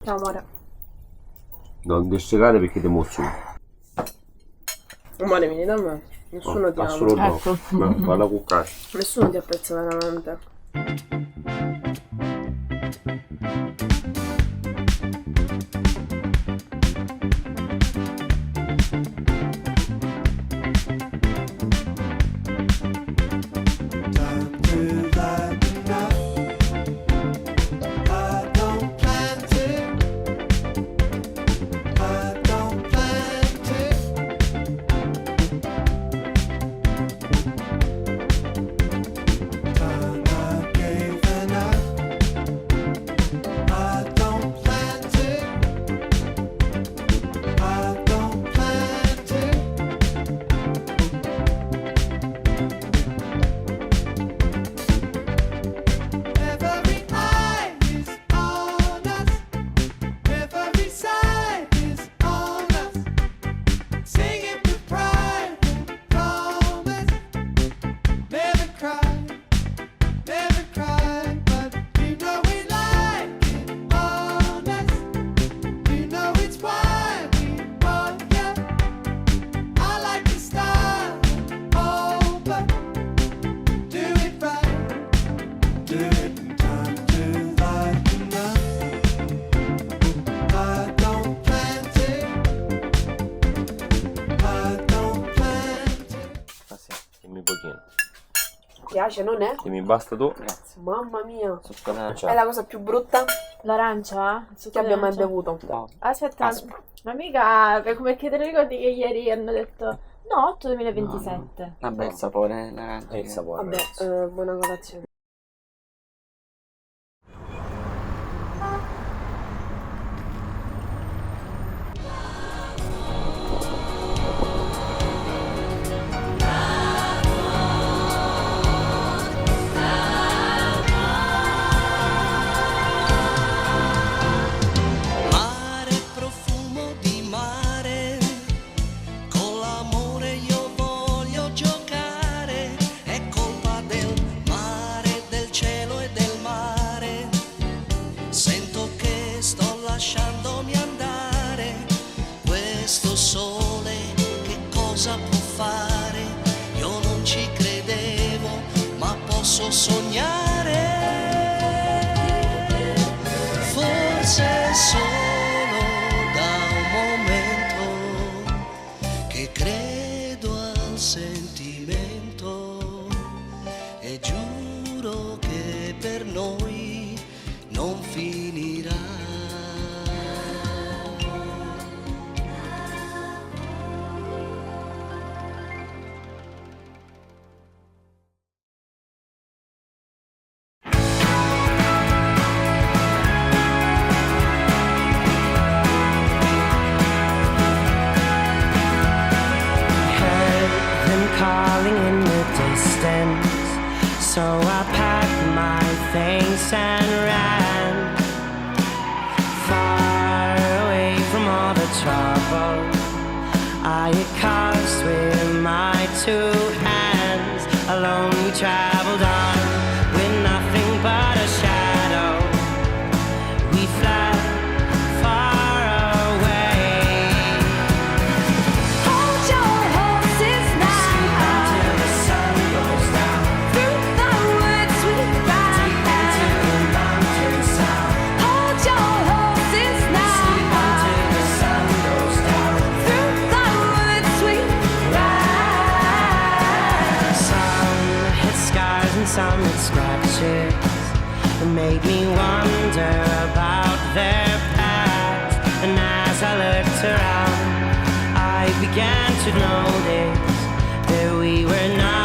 Ciao amore. Non dissecare perché ti emozioni. Amore, vieni da me. Nessuno ti ama. Solo no. Ecco. No, vado a cuccare. Nessuno ti apprezza veramente. Dimmi pochino. Piace, non è? Se mi basta tu. Grazie. Mamma mia. Succo È d'arancia. la cosa più brutta L'arancia? Il succo che abbia mai d'arancia? bevuto. No. Aspetta, Aspro. ma mica, come che te lo ricordi che ieri hanno detto no, 8 2027. Vabbè, il sapore, l'arancia. È il sapore. Vabbè, ragazzi. buona colazione. Mare, profumo di mare, con l'amore io voglio giocare, è colpa del mare, del cielo e del mare, sento che sto lasciandomi andare, questo sole che cosa può fare, io non ci credevo, ma posso sognare. Forse solo da un momento che credo al sentimento e giuro che per noi non finirà. Heard them calling in the distance, so I packed my things and ran far away from all the trouble I had caused with my two hands. Alone we traveled on with nothing but a shadow. We fled far away. Hold your horses now. Until the sun goes down, Through the woods we ride. into the mountain sound. Hold your horses now. Until the sun goes down, Through the woods we ride. some hit scars and some hit scratches. It made me wonder about their past. And as I looked around, I began to notice that we were not